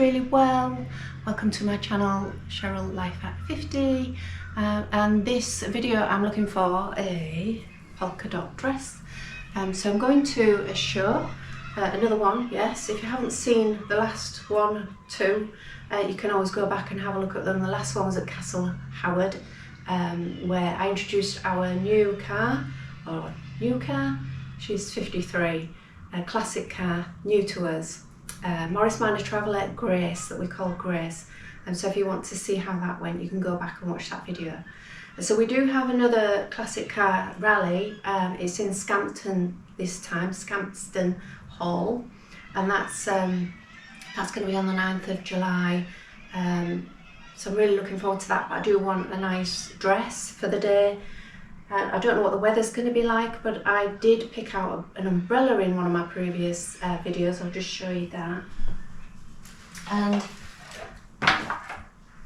really well. Welcome to my channel, Cheryl Life at 50. And this video I'm looking for a polka dot dress. So I'm going to a show, another one, yes. If you haven't seen the last one, two, you can always go back and have a look at them. The last one was at Castle Howard, where I introduced our new car, she's 53, a classic car, new to us. Morris Minor Traveller Grace, that we call Grace. And so if you want to see how that went, you can go back and watch that video. So we do have another classic car rally. It's in Scampton this time, Scampton Hall, and that's going to be on the 9th of July. So I'm really looking forward to that, but I do want a nice dress for the day. I don't know what the weather's going to be like, but I did pick out an umbrella in one of my previous videos. I'll just show you that. And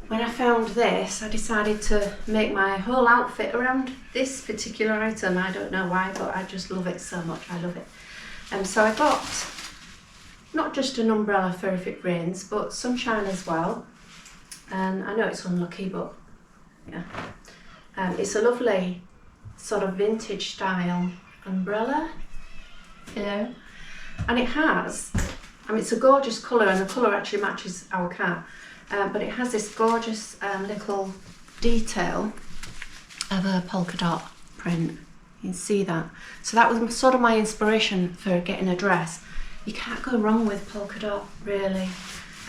when I found this, I decided to make my whole outfit around this particular item. I don't know why, but I just love it so much. I love it. And so I got not just an umbrella for if it rains, but sunshine as well. And I know it's unlucky, but yeah. It's a lovely sort of vintage style umbrella, you know, and it has, I mean, it's a gorgeous colour, and the colour actually matches our car, but it has this gorgeous little detail of a polka dot print. You can see that. So that was sort of my inspiration for getting a dress. You can't go wrong with polka dot, really.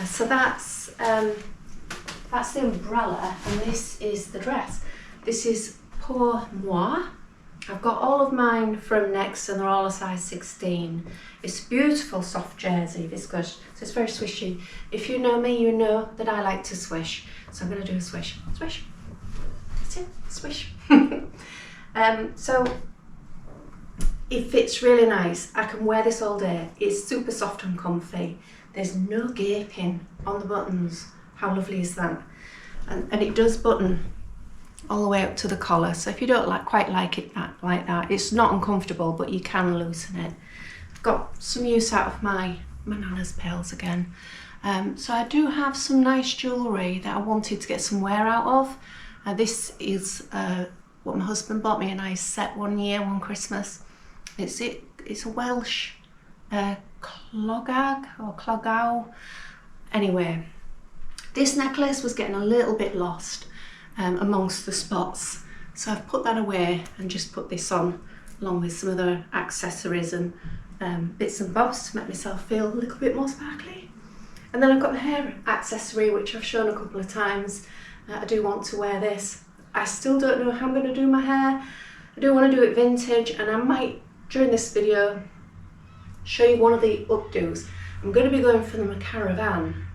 So that's the umbrella, and this is the dress. This is Pour Moi. I've got all of mine from Next, and they're all a size 16. It's a beautiful soft jersey, viscose, so it's very swishy. If you know me, you know that I like to swish, so I'm going to do a swish. Swish. That's it, swish. So it fits really nice. I can wear this all day. It's super soft and comfy. There's no gaping on the buttons. How lovely is that? And it does button all the way up to the collar, so if you don't quite like it like that, it's not uncomfortable, but you can loosen it. I've got some use out of my Nana's pearls again. So I do have some nice jewellery that I wanted to get some wear out of. This is what my husband bought me a nice set one Christmas. It's a Welsh clogag or clogow. Anyway, this necklace was getting a little bit lost amongst the spots, so I've put that away and just put this on along with some other accessories and bits and bobs to make myself feel a little bit more sparkly. And then I've got the hair accessory, which I've shown a couple of times. I do want to wear this. I still don't know how I'm going to do my hair. I do want to do it vintage, and I might during this video show you one of the updos. I'm going to be going for the caravan,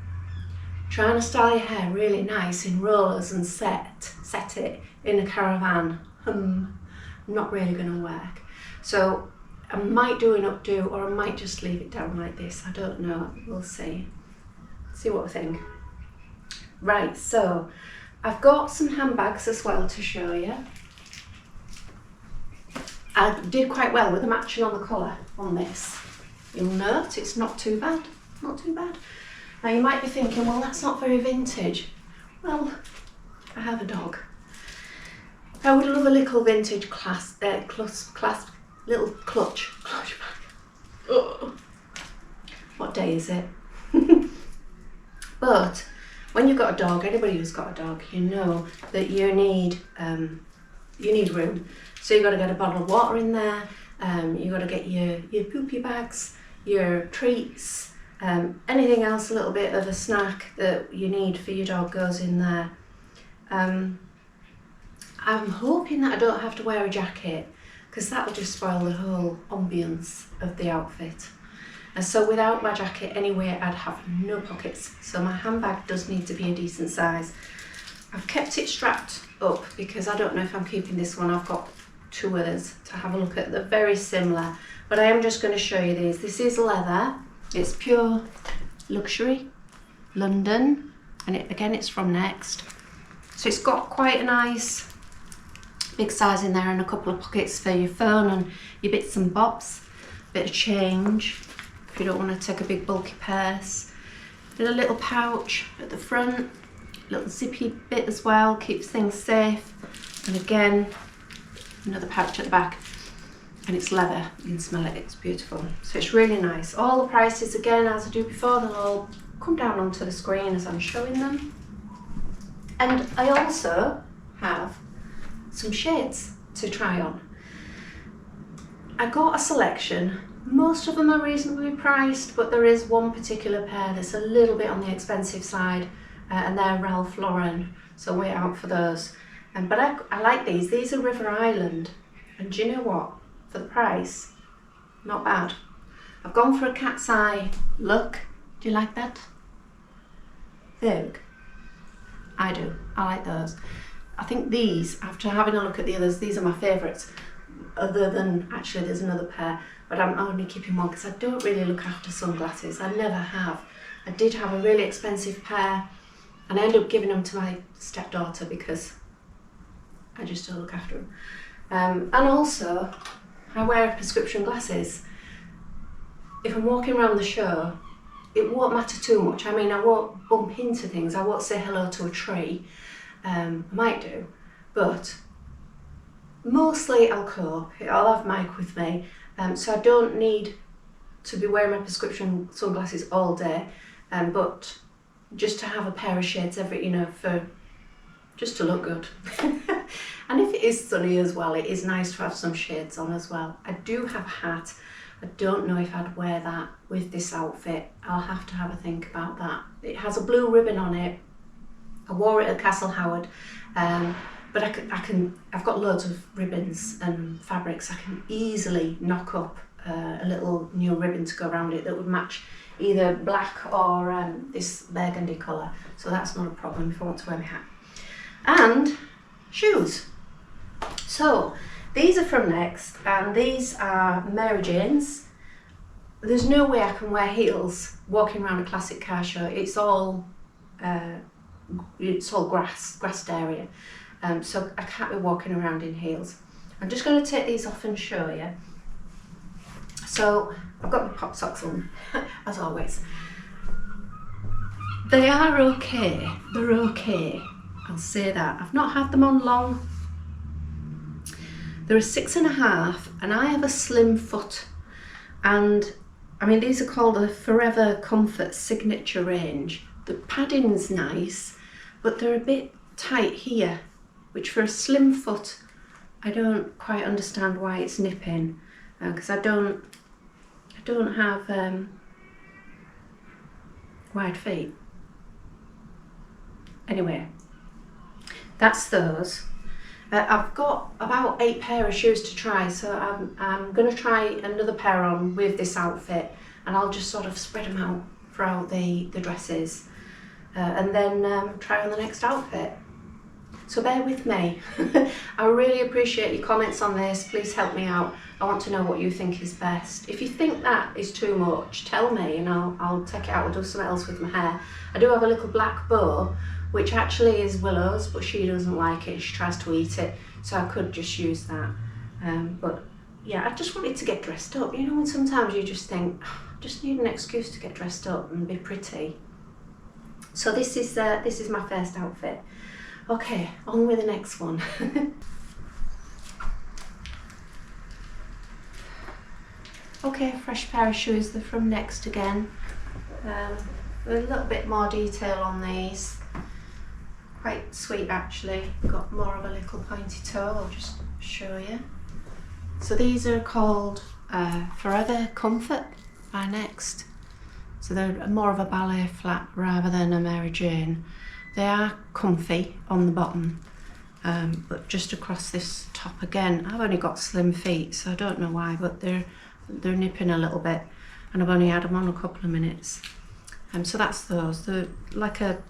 trying to style your hair really nice in rollers and set it in a caravan. Not really going to work. So I might do an updo, or I might just leave it down like this. I don't know. We'll see. See what we think. Right, so I've got some handbags as well to show you. I did quite well with the matching on the collar on this. You'll note it's not too bad. Not too bad. Now you might be thinking, well, that's not very vintage. Well, I have a dog. I would love a little vintage clasp, little clutch bag. Oh. What day is it? But when you've got a dog, anybody who's got a dog, you know that you need room. So you've got to get a bottle of water in there. You've got to get your poopy bags, your treats. Anything else, a little bit of a snack that you need for your dog goes in there. I'm hoping that I don't have to wear a jacket, because that will just spoil the whole ambience of the outfit. And so without my jacket anyway, I'd have no pockets. So my handbag does need to be a decent size. I've kept it strapped up because I don't know if I'm keeping this one. I've got two others to have a look at. They're very similar, but I am just going to show you these. This is leather. It's pure luxury, London, and it's from Next. So it's got quite a nice big size in there, and a couple of pockets for your phone and your bits and bobs, bit of change if you don't want to take a big bulky purse. And a little pouch at the front, little zippy bit as well, keeps things safe. And again, another pouch at the back, and it's leather, you can smell it, it's beautiful. So it's really nice. All the prices, again, as I do before, they'll all come down onto the screen as I'm showing them. And I also have some shades to try on. I got a selection. Most of them are reasonably priced, but there is one particular pair that's a little bit on the expensive side, and they're Ralph Lauren, so wait out for those. But I like these. These are River Island, and do you know what? For the price, not bad. I've gone for a cat's eye look. Do you like that? Vogue. I do. I like those. I think these, after having a look at the others, these are my favourites. Other than, actually there's another pair, but I'm only keeping one because I don't really look after sunglasses. I never have. I did have a really expensive pair, and I ended up giving them to my stepdaughter because I just don't look after them. And also, I wear prescription glasses. If I'm walking around the show, it won't matter too much. I mean, I won't bump into things. I won't say hello to a tree. I might do, but mostly I'll cope. I'll have Mike with me, so I don't need to be wearing my prescription sunglasses all day, but just to have a pair of shades every, you know, for just to look good. And if it is sunny as well, it is nice to have some shades on as well. I do have a hat. I don't know if I'd wear that with this outfit. I'll have to have a think about that. It has a blue ribbon on it. I wore it at Castle Howard, but I've got loads of ribbons and fabrics. I can easily knock up a little new ribbon to go around it that would match either black or this burgundy colour. So that's not a problem if I want to wear my hat. And shoes. So these are from Next, and these are Mary Jane's. There's no way I can wear heels walking around a classic car show. It's all grassed area, so I can't be walking around in heels. I'm just going to take these off and show you. So I've got my pop socks on, as always. They are okay. They're okay. I'll say that. I've not had them on long. They're a 6.5, and I have a slim foot. And I mean, these are called the Forever Comfort Signature range. The padding's nice, but they're a bit tight here, which for a slim foot, I don't quite understand why it's nipping, because I don't have wide feet. Anyway, that's those. I've got about 8 pair of shoes to try, so I'm going to try another pair on with this outfit, and I'll just sort of spread them out throughout the dresses, and then try on the next outfit. So bear with me. I really appreciate your comments on this. Please help me out. I want to know what you think is best. If you think that is too much, tell me, and I'll take it out. I'll do something else with my hair. I do have a little black bow, which actually is Willow's, but she doesn't like it. She tries to eat it, so I could just use that. But yeah, I just wanted to get dressed up. You know, when sometimes you just think, oh, I just need an excuse to get dressed up and be pretty. So this is my first outfit. Okay, on with the next one. Okay, fresh pair of shoes. They're from Next again. A little bit more detail on these. Quite sweet actually. Got more of a little pointy toe. I'll just show you. So these are called Forever Comfort by Next. So they're more of a ballet flat rather than a Mary Jane. They are comfy on the bottom, but just across this top again, I've only got slim feet, so I don't know why, but they're nipping a little bit, and I've only had them on a couple of minutes. So that's those. They're like a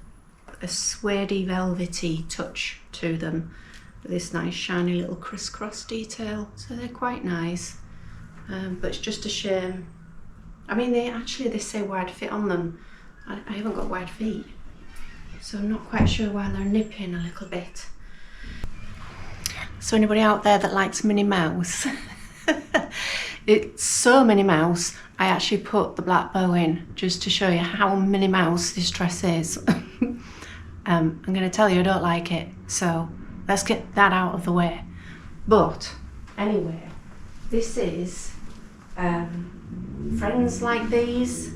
suede-y, velvety touch to them, with this nice shiny little crisscross detail, so they're quite nice. But it's just a shame. I mean, they say wide fit on them. I haven't got wide feet, so I'm not quite sure why they're nipping a little bit. So anybody out there that likes Minnie Mouse, it's so Minnie Mouse, I actually put the black bow in just to show you how Minnie Mouse this dress is. I'm going to tell you I don't like it, so let's get that out of the way. But anyway, this is Friends Like These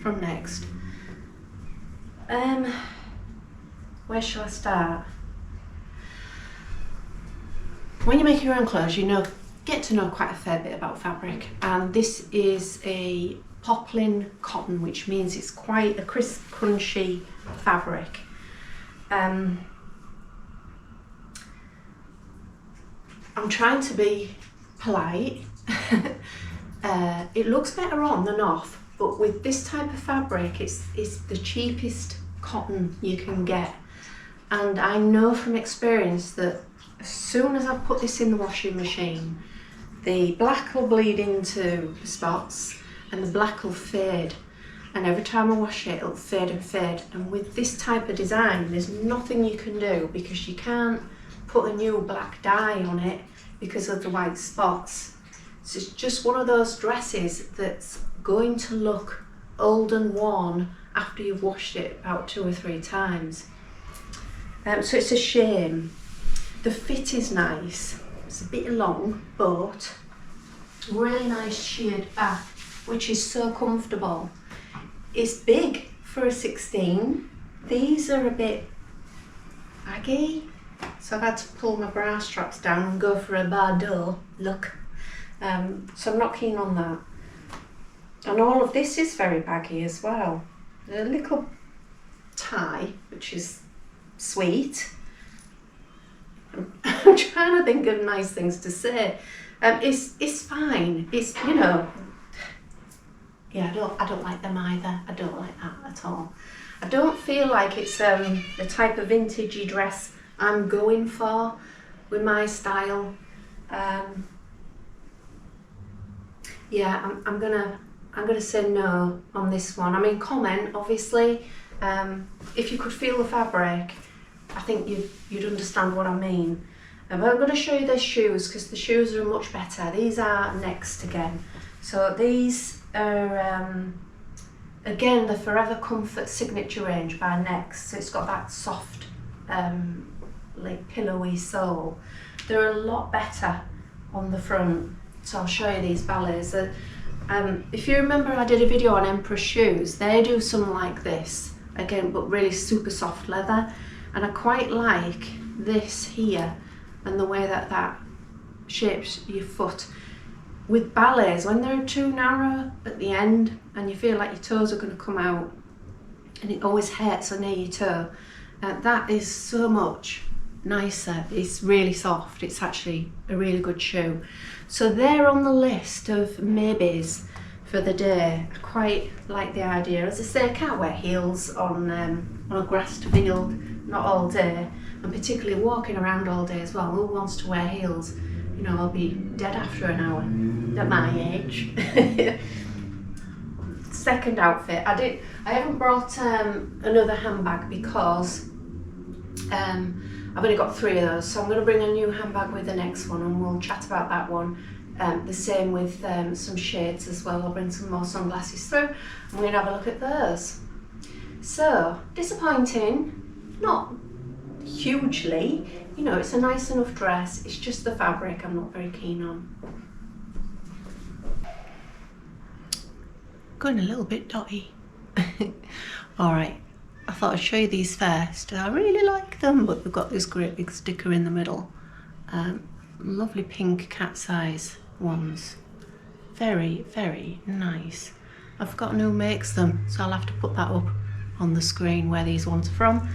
from Next. Where shall I start? When you make your own clothes, you get to know quite a fair bit about fabric, and this is a poplin cotton, which means it's quite a crisp, crunchy fabric. I'm trying to be polite. It looks better on than off, but with this type of fabric, it's the cheapest cotton you can get, and I know from experience that as soon as I put this in the washing machine, the black will bleed into the spots and the black will fade, and every time I wash it, it'll fade and fade. And with this type of design, there's nothing you can do, because you can't put a new black dye on it because of the white spots. So it's just one of those dresses that's going to look old and worn after you've washed it about 2 or 3 times. So it's a shame. The fit is nice. It's a bit long, but really nice sheared back, which is so comfortable. It's big for a 16. These are a bit baggy, so I've had to pull my bra straps down and go for a Bardot look. So I'm not keen on that. And all of this is very baggy as well. A little tie, which is sweet. I'm trying to think of nice things to say. It's fine. It's, yeah, I don't like them either. I don't like that at all. I don't feel like it's the type of vintagey dress I'm going for with my style. Yeah, I'm gonna say no on this one. I mean, comment obviously. If you could feel the fabric, I think you'd understand what I mean. But I'm going to show you the shoes, because the shoes are much better. These are Next again. So these are, again, the Forever Comfort Signature range by Next. So it's got that soft, like pillowy sole. They're a lot better on the front. So I'll show you these ballets. If you remember, I did a video on Empress shoes. They do something like this, again, but really super soft leather. And I quite like this here and the way that shapes your foot. With ballets, when they're too narrow at the end and you feel like your toes are going to come out and it always hurts on near your toe, that is so much nicer. It's really soft. It's actually a really good shoe. So they're on the list of maybes for the day. I quite like the idea. As I say, I can't wear heels on a grassed field, not all day, and particularly walking around all day as well. Who wants to wear heels? I'll be dead after an hour at my age. Second outfit, I haven't brought another handbag because I've only got 3 of those, so I'm going to bring a new handbag with the next one and we'll chat about that one. The same with some shades as well. I'll bring some more sunglasses through and we're going to have a look at those. So, disappointing, not hugely, it's a nice enough dress, it's just the fabric I'm not very keen on. Going a little bit dotty. Alright, I thought I'd show you these first. I really like them, but they've got this great big sticker in the middle. Lovely pink cat's eyes ones. Very, very nice. I've forgotten who makes them, so I'll have to put that up on the screen where these ones are from.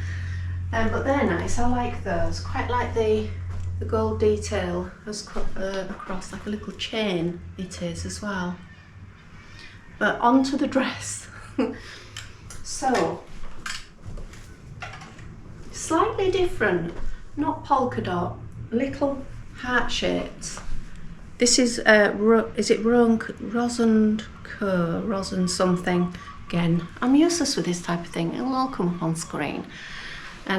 But they're nice, I like those. Quite like the gold detail across, like a little chain it is as well. But onto the dress. So, slightly different, not polka dot, little heart shapes. This is, is it Roz Co, Roz and something. Again, I'm useless with this type of thing, it'll all come up on screen.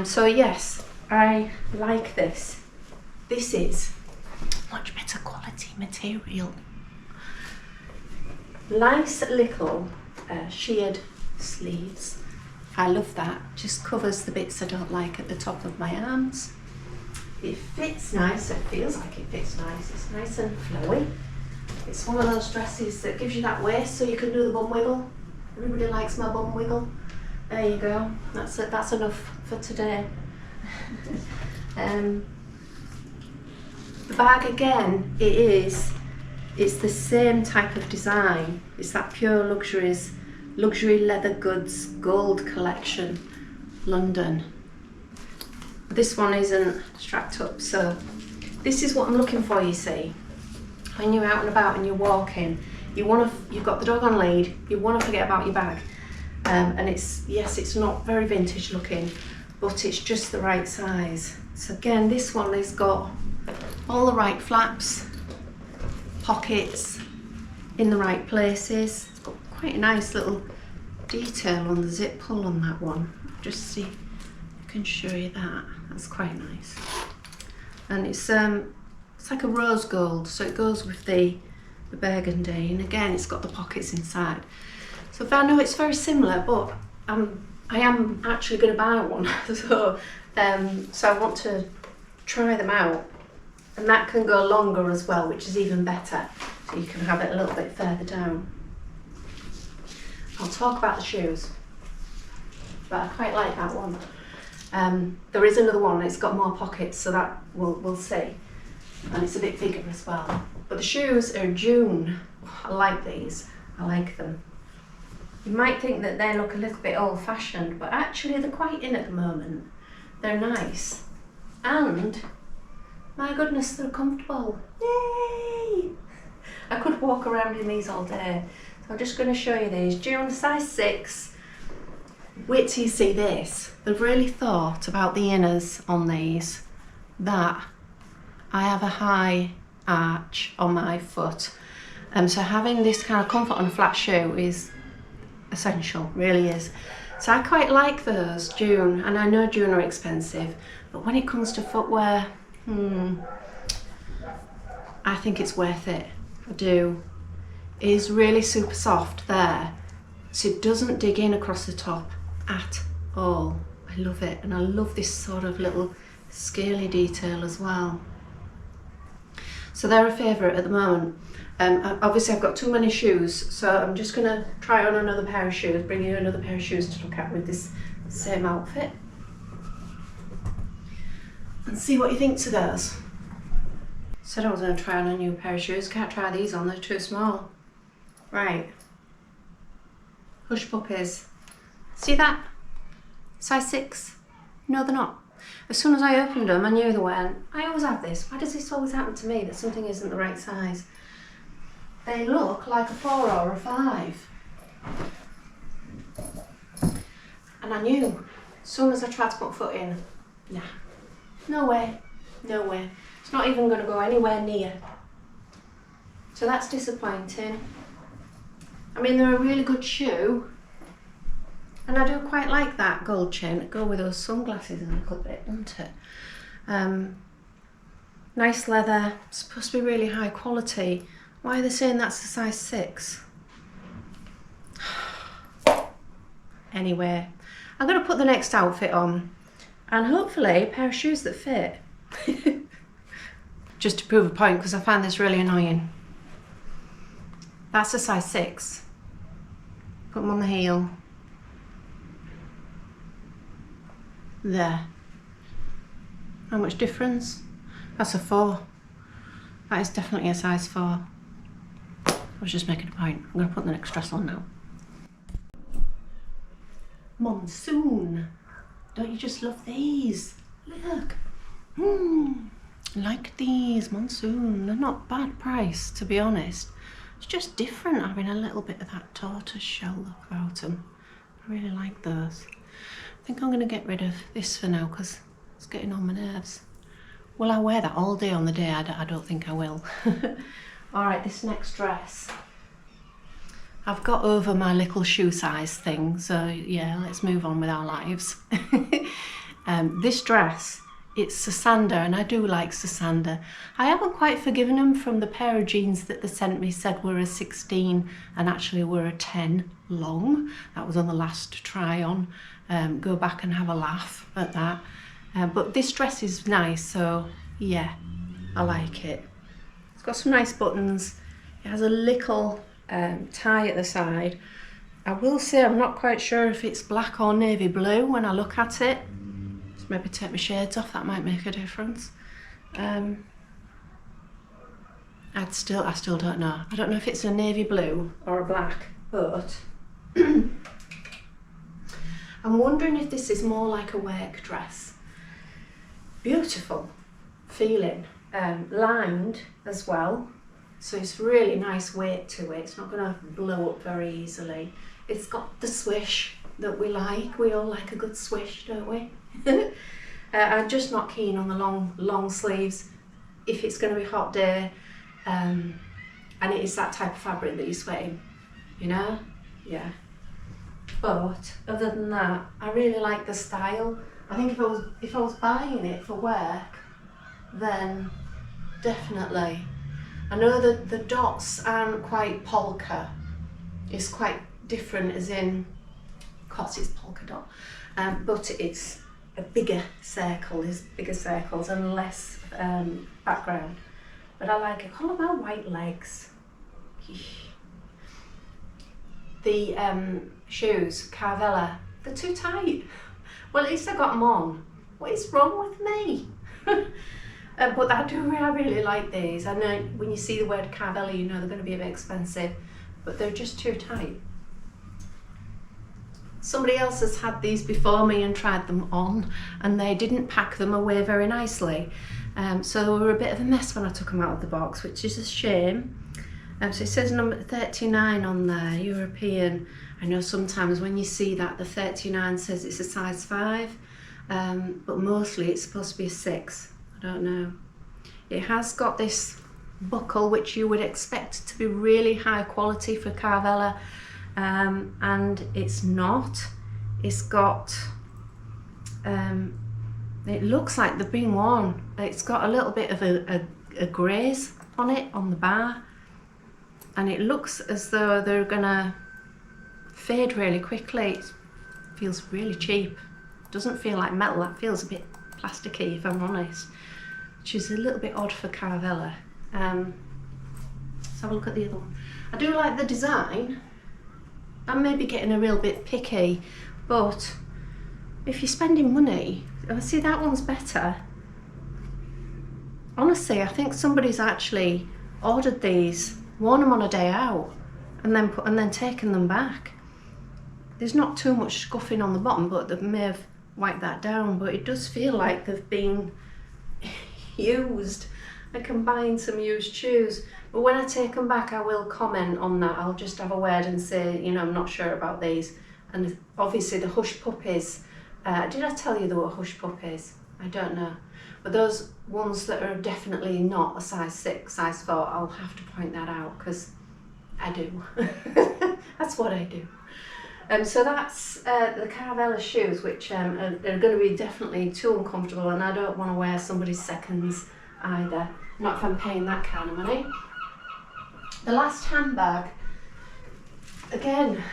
So yes, I like this. This is much better quality material. Nice little sheared sleeves. I love that. Just covers the bits I don't like at the top of my arms. It fits nice. It feels like it fits nice. It's nice and flowy. It's one of those dresses that gives you that waist so you can do the bum wiggle. Everybody likes my bum wiggle. There you go. That's it. That's enough for today. The bag again, it's the same type of design. It's that Pure Luxuries, luxury leather goods, gold collection, London. This one isn't strapped up, so this is what I'm looking for, you see. When you're out and about and you're walking, you've got the dog on lead, you want to forget about your bag. And it's not very vintage looking, but it's just the right size. So again, this one has got all the right flaps, pockets in the right places. It's got quite a nice little detail on the zip pull on that one. Just see, I can show you that. That's quite nice. And it's like a rose gold, so it goes with the burgundy, and again it's got the pockets inside. So I know it's very similar, but I am actually going to buy one. So I want to try them out, and that can go longer as well, which is even better. So you can have it a little bit further down. I'll talk about the shoes, but I quite like that one. There is another one. It's got more pockets, so that we'll see, and it's a bit bigger as well. But the shoes are Dune. I like these. I like them. You might think that they look a little bit old-fashioned, but actually they're quite in at the moment. They're nice, and my goodness, they're comfortable. Yay! I could walk around in these all day. So I'm just going to show you these. Dune size 6. Wait till you see this. They've really thought about the inners on these, that I have a high arch on my foot. So having this kind of comfort on a flat shoe is essential, really is. So I quite like those Dune, and I know Dune are expensive, but when it comes to footwear, I think it's worth it. I do. It is really super soft there, so it doesn't dig in across the top at all. I love it, and I love this sort of little scaly detail as well. So they're a favourite at the moment. Obviously I've got too many shoes, so I'm just going to try on another pair of shoes, bring you another pair of shoes to look at with this same outfit, and see what you think to those. Said I was going to try on a new pair of shoes. Can't try these on, they're too small. Right. Hush puppies. See that? Size 6? No, they're not. As soon as I opened them, I knew they weren't. I always have this. Why does this always happen to me, that something isn't the right size? They look like a 4 or a 5. And I knew, as soon as I tried to put foot in, nah, no way, no way. It's not even going to go anywhere near. So that's disappointing. I mean, they're a really good shoe, and I do quite like that gold chain that go with those sunglasses a little bit, doesn't it? Nice leather, supposed to be really high quality. Why are they saying that's a size 6? Anyway, I'm going to put the next outfit on, and hopefully a pair of shoes that fit. Just to prove a point, because I find this really annoying. That's a size 6. Put them on the heel. There. How much difference? That's a 4. That is definitely a size 4. I was just making a point. I'm going to put the next dress on now. Monsoon. Don't you just love these? Look. Like these, Monsoon. They're not bad price, to be honest. It's just different having a little bit of that tortoise shell look about them. I really like those. I think I'm going to get rid of this for now because it's getting on my nerves. Will I wear that all day on the day? I don't think I will. Alright, this next dress. I've got over my little shoe size thing, so yeah, let's move on with our lives. This dress it's Sosandar, and I do like Sosandar. I haven't quite forgiven them from the pair of jeans that they sent me, said were a 16 and actually were a 10 long. That was on the last try on. Go back and have a laugh at that. But this dress is nice, so yeah, I like it. It's got some nice buttons. It has a little tie at the side. I will say I'm not quite sure if it's black or navy blue when I look at it. Just maybe take my shades off, that might make a difference. I still don't know. I don't know if it's a navy blue or a black, but I'm wondering if this is more like a work dress. Beautiful feeling, lined as well, so it's really nice weight to it. It's not going to blow up very easily. It's got the swish that we like. We all like a good swish, don't we? I'm just not keen on the long sleeves if it's going to be a hot day, and it is that type of fabric that you're sweating, you know? Yeah. But other than that, I really like the style. I think if I was buying it for work, then definitely. I know that the dots aren't quite polka. It's quite different, as in, of course it's polka dot, but it's a bigger circle. There's bigger circles and less background. But I like it. Call them my white legs. The shoes, Carvela, they're too tight. Well, at least I got them on. What is wrong with me? But I really like these. I know when you see the word Carvela, you know they're going to be a bit expensive, but they're just too tight. Somebody else has had these before me and tried them on, and they didn't pack them away very nicely. So they were a bit of a mess when I took them out of the box, which is a shame. So it says number 39 on there, European. I know sometimes when you see that, the 39 says it's a size 5, but mostly it's supposed to be a 6. I don't know. It has got this buckle, which you would expect to be really high quality for Carvela, and it's not. It's got, it looks like they've been worn. It's got a little bit of a graze on it, on the bar, and it looks as though they're gonna fade really quickly. It feels really cheap. Doesn't feel like metal, that feels a bit plasticky if I'm honest, which is a little bit odd for Carvela. Let's have a look at the other one. I do like the design. I'm maybe getting a real bit picky, but if you're spending money, I see that one's better. Honestly, I think somebody's actually ordered these, worn them on a day out, and then taken them back. There's not too much scuffing on the bottom, but they may have wiped that down, but it does feel like they've been used. I can buy some used shoes, but when I take them back, I will comment on that. I'll just have a word and say, you know, I'm not sure about these. And obviously the hush puppies, did I tell you there were hush puppies? I don't know. But those ones that are definitely not a size 6, size 4, I'll have to point that out, because I do. That's what I do. So that's the Carvela shoes, which are going to be definitely too uncomfortable, and I don't want to wear somebody's seconds either, not if I'm paying that kind of money. The last handbag, again,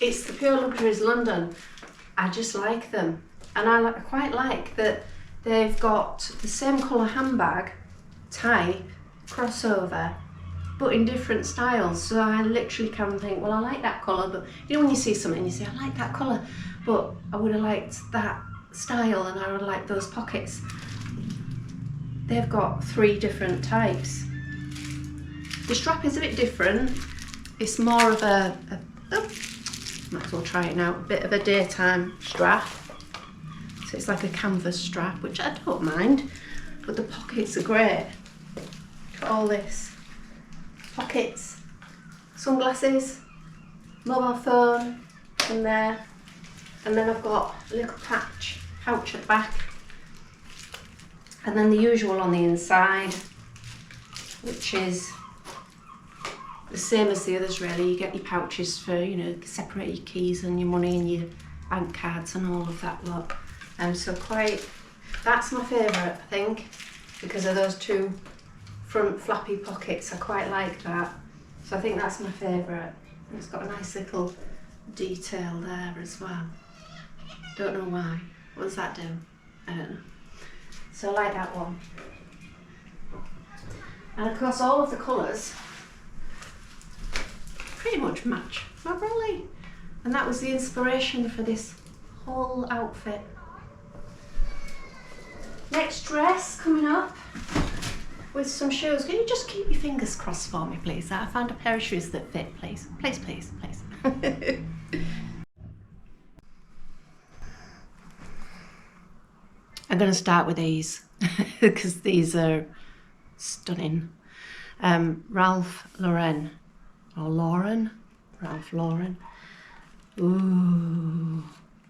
it's the Pure Luxuries London. I just like them, and I quite like that they've got the same colour handbag type, crossover, but in different styles. So I literally can think, well, I like that colour, but you know when you see something and you say, I like that colour, but I would have liked that style and I would have liked those pockets. They've got 3 different types. The strap is a bit different. It's more of a might as well try it now, a bit of a daytime strap. So it's like a canvas strap, which I don't mind, but the pockets are great. Look at all this. Pockets, sunglasses, mobile phone in there, and then I've got a little pouch at the back, and then the usual on the inside, which is the same as the others really. You get your pouches for, you know, separate your keys and your money and your bank cards and all of that lot. So quite That's my favourite, I think, because of those two front flappy pockets. I quite like that. So I think that's my favourite. It's got a nice little detail there as well. Don't know why. What does that do? I don't know. So I like that one. And of course all of the colours pretty much match my brolly. And that was the inspiration for this whole outfit. Next dress coming up with some shoes. Can you just keep your fingers crossed for me, please? I found a pair of shoes that fit, please. Please, please, please. I'm going to start with these because these are stunning. Ralph Lauren, or Lauren? Ralph Lauren. Ooh,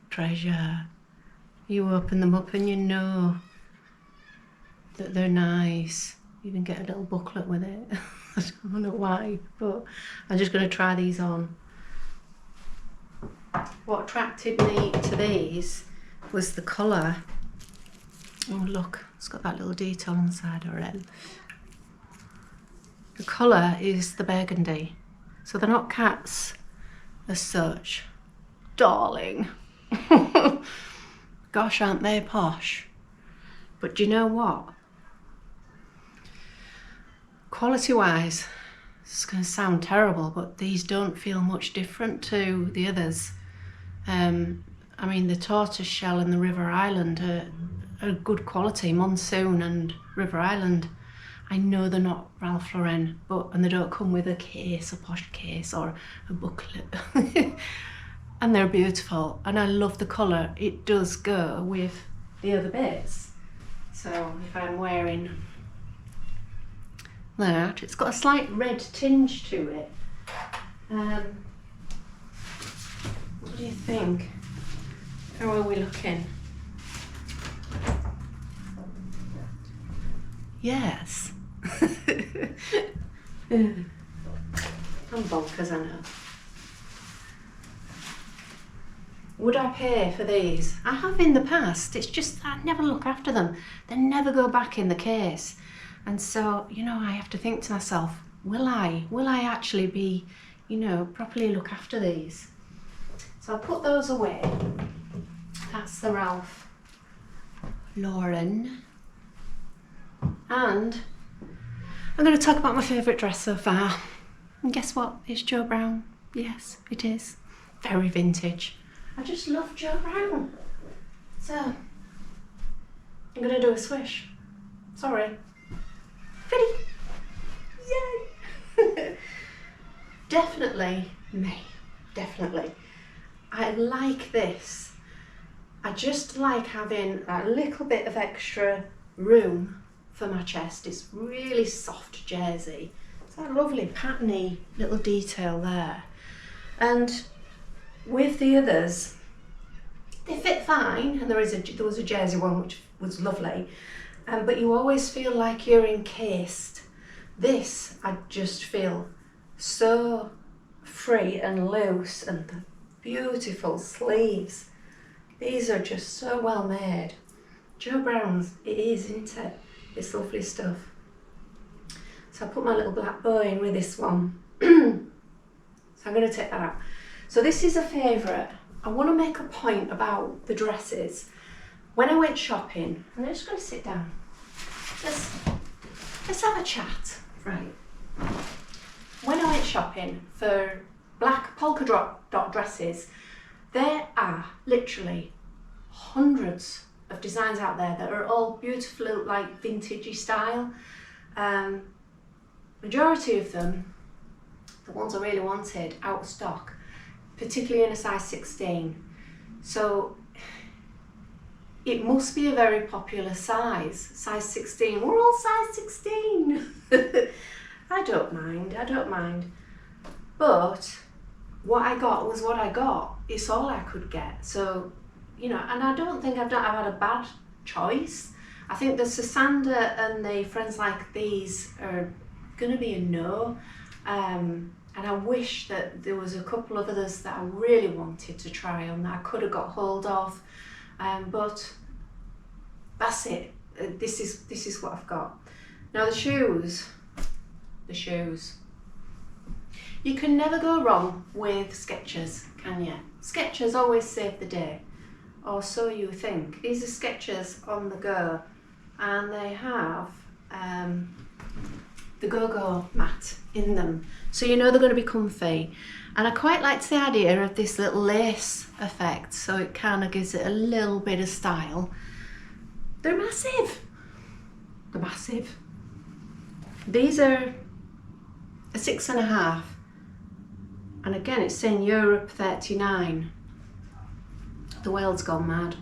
treasure. You open them up and you know that they're nice. You even get a little booklet with it. I don't know why, but I'm just going to try these on. What attracted me to these was the colour. Oh look, it's got that little detail on the side already. The colour is the burgundy. So they're not cats as such. Darling. Gosh, aren't they posh? But do you know what? Quality-wise, it's going to sound terrible, but these don't feel much different to the others. I mean, the tortoise shell and the River Island are good quality. Monsoon and River Island, I know they're not Ralph Lauren, and they don't come with a case, a posh case or a booklet. And they're beautiful, and I love the colour. It does go with the other bits. So if I'm wearing that, it's got a slight red tinge to it. What do you think? How are we looking? Yes. I'm bonkers, I know. Would I pay for these? I have in the past. It's just I never look after them. They never go back in the case. And so, you know, I have to think to myself, will I actually be, you know, properly look after these? So I'll put those away. That's the Ralph Lauren. And I'm going to talk about my favourite dress so far. And guess what? It's Jo Brown. Yes, it is. Very vintage. I just love Jo Brown. So, I'm going to do a swish. Sorry. Ready? Yay! Definitely me. Definitely. I like this. I just like having a little bit of extra room for my chest. It's really soft jersey. It's that lovely patterny little detail there. And with the others, they fit fine, and there was a jersey one which was lovely, but you always feel like you're encased. This, I just feel so free and loose, and the beautiful sleeves. These are just so well made. Jo Brown's, it is, isn't it? It's lovely stuff. So I put my little black bow in with this one. So I'm going to take that out. So this is a favourite. I want to make a point about the dresses. When I went shopping, I'm just going to sit down. Let's have a chat. Right. When I went shopping for black polka dot dresses, there are literally hundreds of designs out there that are all beautiful, like vintagey style. Majority of them, the ones I really wanted, out of stock, particularly in a size 16. So it must be a very popular size 16. We're all size 16. I don't mind. But what I got was what I got. It's all I could get. So, you know, and I don't think I've had a bad choice. I think the Sosandar and the Friends Like These are gonna be a no. And I wish that there was a couple of others that I really wanted to try on that I could have got hold of. But that's it. This is what I've got. Now the shoes. You can never go wrong with Skechers, can you? Skechers always save the day, or so you think. These are Skechers on the go, and they have the go-go mat in them, so you know they're going to be comfy. And I quite liked the idea of this little lace effect, so it kind of gives it a little bit of style. They're massive. They're massive. These are a 6.5, and again it's saying Europe 39. The world's gone mad.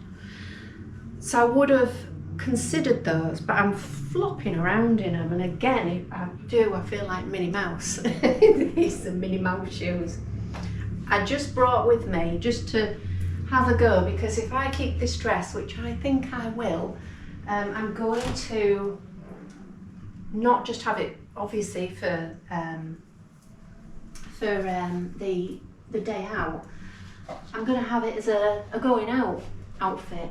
So I would have considered those, but I'm flopping around in them, and again I feel like Minnie Mouse. These are Minnie Mouse shoes. I just brought with me just to have a go, because if I keep this dress, which I think I will, I'm going to not just have it obviously for the day out. I'm going to have it as a going out outfit.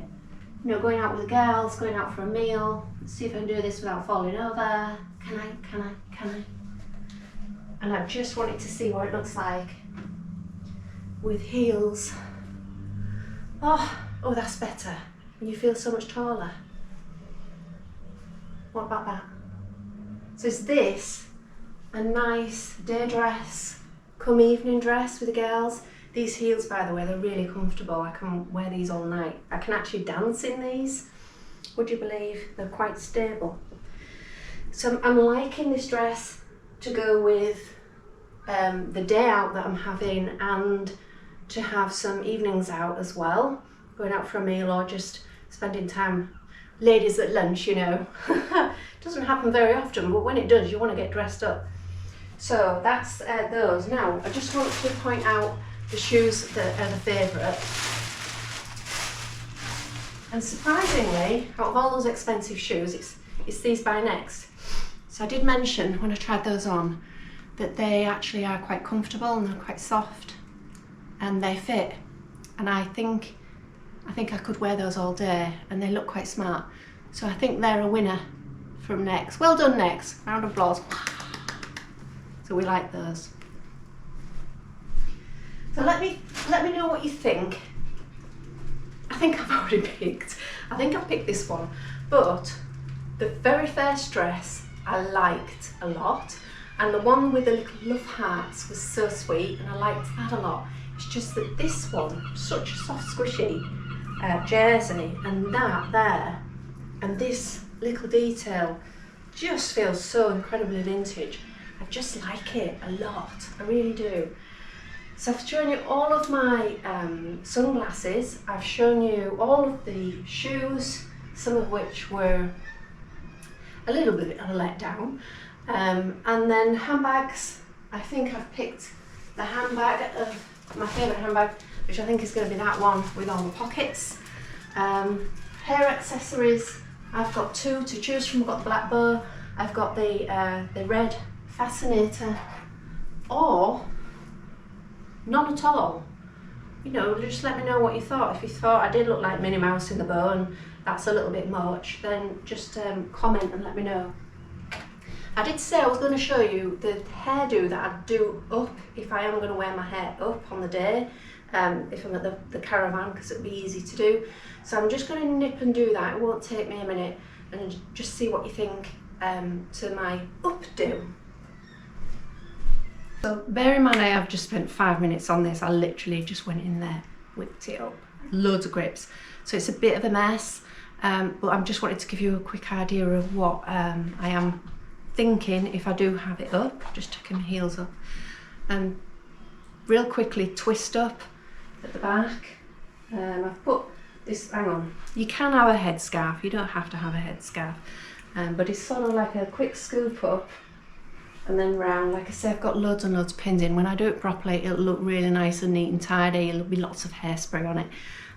You know, going out with the girls, going out for a meal. Let's see if I can do this without falling over. Can I? And I just wanted to see what it looks like with heels. Oh, that's better. And you feel so much taller. What about that? So is this a nice day dress, come evening dress with the girls? These heels, by the way, they're really comfortable. I can wear these all night. I can actually dance in these. Would you believe? They're quite stable. So I'm liking this dress to go with the day out that I'm having, and to have some evenings out as well, going out for a meal or just spending time. Ladies at lunch, you know. Doesn't happen very often, but when it does, you want to get dressed up. So that's those. Now, I just want to point out the shoes that are the favourite. And surprisingly, out of all those expensive shoes, it's these by Next. So I did mention when I tried those on that they actually are quite comfortable and they're quite soft and they fit. And I think I could wear those all day, and they look quite smart. So I think they're a winner from Next. Well done, Next. Round of applause. So we like those. So let me know what you think. I think I've already picked. I think I've picked this one. But the very first dress I liked a lot, and the one with the little love hearts was so sweet, and I liked that a lot. It's just that this one, such a soft squishy jersey, and that there, and this little detail just feels so incredibly vintage. I just like it a lot, I really do. So I've shown you all of my sunglasses, I've shown you all of the shoes, some of which were a little bit of a letdown, and then handbags. I think I've picked the handbag of my favourite handbag, which I think is going to be that one with all the pockets. Hair accessories, I've got two to choose from. I've got the black bow, I've got the red fascinator, or none at all. You know, just let me know what you thought. If you thought I did look like Minnie Mouse in the bow and that's a little bit much, then just comment and let me know. I did say I was going to show you the hairdo that I'd do up if I am going to wear my hair up on the day, if I'm at the caravan, because it'll be easy to do. So I'm just going to nip and do that. It won't take me a minute, and just see what you think to my updo. So bear in mind I have just spent 5 minutes on this. I literally just went in there, whipped it up, loads of grips. So it's a bit of a mess, but I'm just wanted to give you a quick idea of what I am thinking if I do have it up. Just tucking my heels up and real quickly twist up at the back. I've put this, hang on, you can have a headscarf, you don't have to have a headscarf, but it's sort of like a quick scoop up and then round. Like I say, I've got loads and loads of pins in. When I do it properly, it'll look really nice and neat and tidy. There'll be lots of hairspray on it.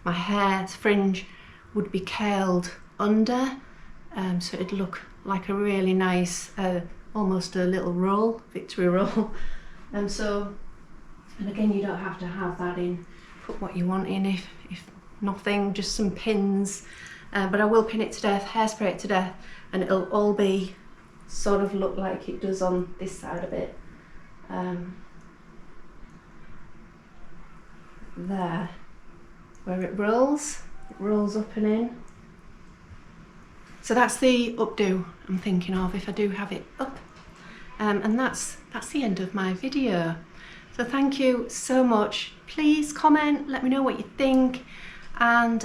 My hair fringe would be curled under, so it'd look like a really nice, almost a little roll, victory roll. And again, you don't have to have that in. Put what you want in, if nothing, just some pins. but I will pin it to death, hairspray it to death, and it'll all be sort of look like it does on this side of it. There, where it rolls up and in. So that's the updo I'm thinking of if I do have it up. And that's the end of my video. So thank you so much. Please comment, let me know what you think, and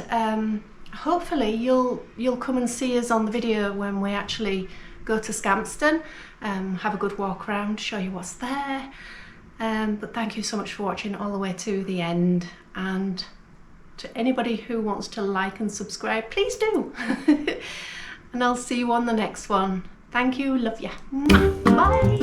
hopefully you'll come and see us on the video when we actually go to Scampston, have a good walk around, show you what's there. But thank you so much for watching all the way to the end, and to anybody who wants to like and subscribe, please do. And I'll see you on the next one. Thank you, love ya. Bye.